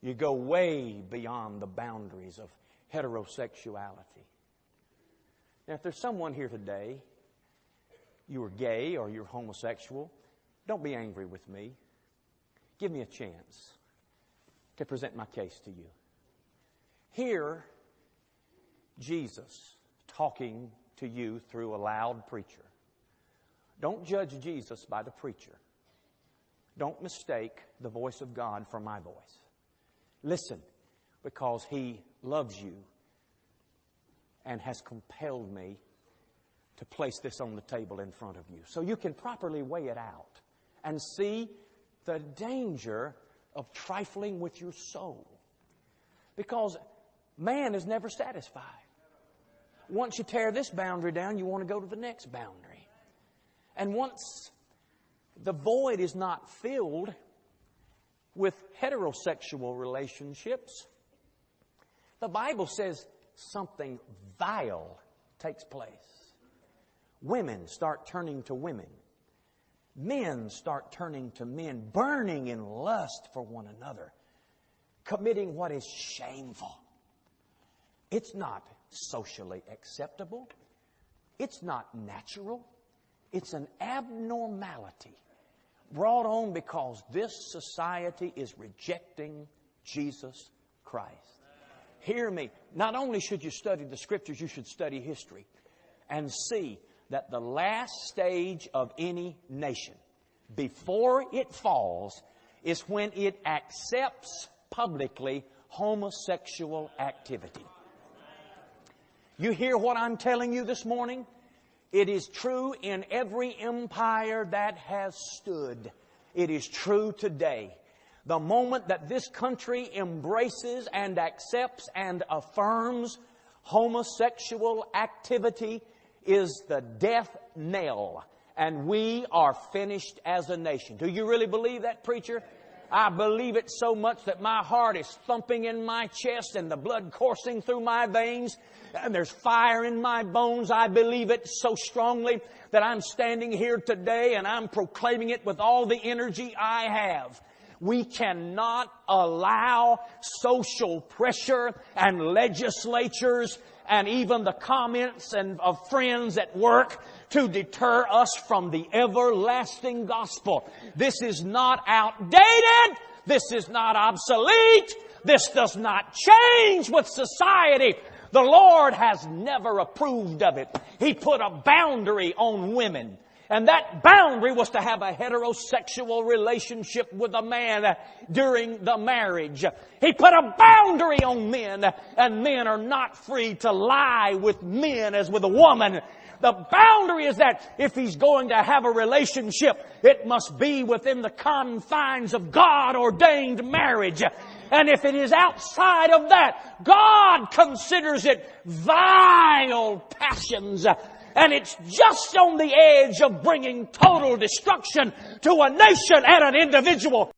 You go way beyond the boundaries of heterosexuality. Now, if there's someone here today, you are gay or you're homosexual, don't be angry with me. Give me a chance to present my case to you. Hear Jesus talking to you through a loud preacher. Don't judge Jesus by the preacher. Don't mistake the voice of God for my voice. Listen, because He loves you and has compelled me to place this on the table in front of you, so you can properly weigh it out and see the danger of trifling with your soul. Because man is never satisfied. Once you tear this boundary down, you want to go to the next boundary. And once the void is not filled with heterosexual relationships, the Bible says something vile takes place. Women start turning to women. Men start turning to men, burning in lust for one another, committing what is shameful. It's not socially acceptable. It's not natural. It's an abnormality brought on because this society is rejecting Jesus Christ. Hear me. Not only should you study the Scriptures, you should study history and see that the last stage of any nation, before it falls, is when it accepts publicly homosexual activity. You hear what I'm telling you this morning? It is true in every empire that has stood. It is true today. The moment that this country embraces and accepts and affirms homosexual activity is the death knell. And we are finished as a nation. Do you really believe that, preacher? I believe it so much that my heart is thumping in my chest and the blood coursing through my veins and there's fire in my bones. I believe it so strongly that I'm standing here today and I'm proclaiming it with all the energy I have. We cannot allow social pressure and legislatures and even the comments of friends at work to deter us from the everlasting gospel. This is not outdated. This is not obsolete. This does not change with society. The Lord has never approved of it. He put a boundary on women. And that boundary was to have a heterosexual relationship with a man during the marriage. He put a boundary on men, and men are not free to lie with men as with a woman. The boundary is that if he's going to have a relationship, it must be within the confines of God-ordained marriage. And if it is outside of that, God considers it vile passions. And it's just on the edge of bringing total destruction to a nation and an individual.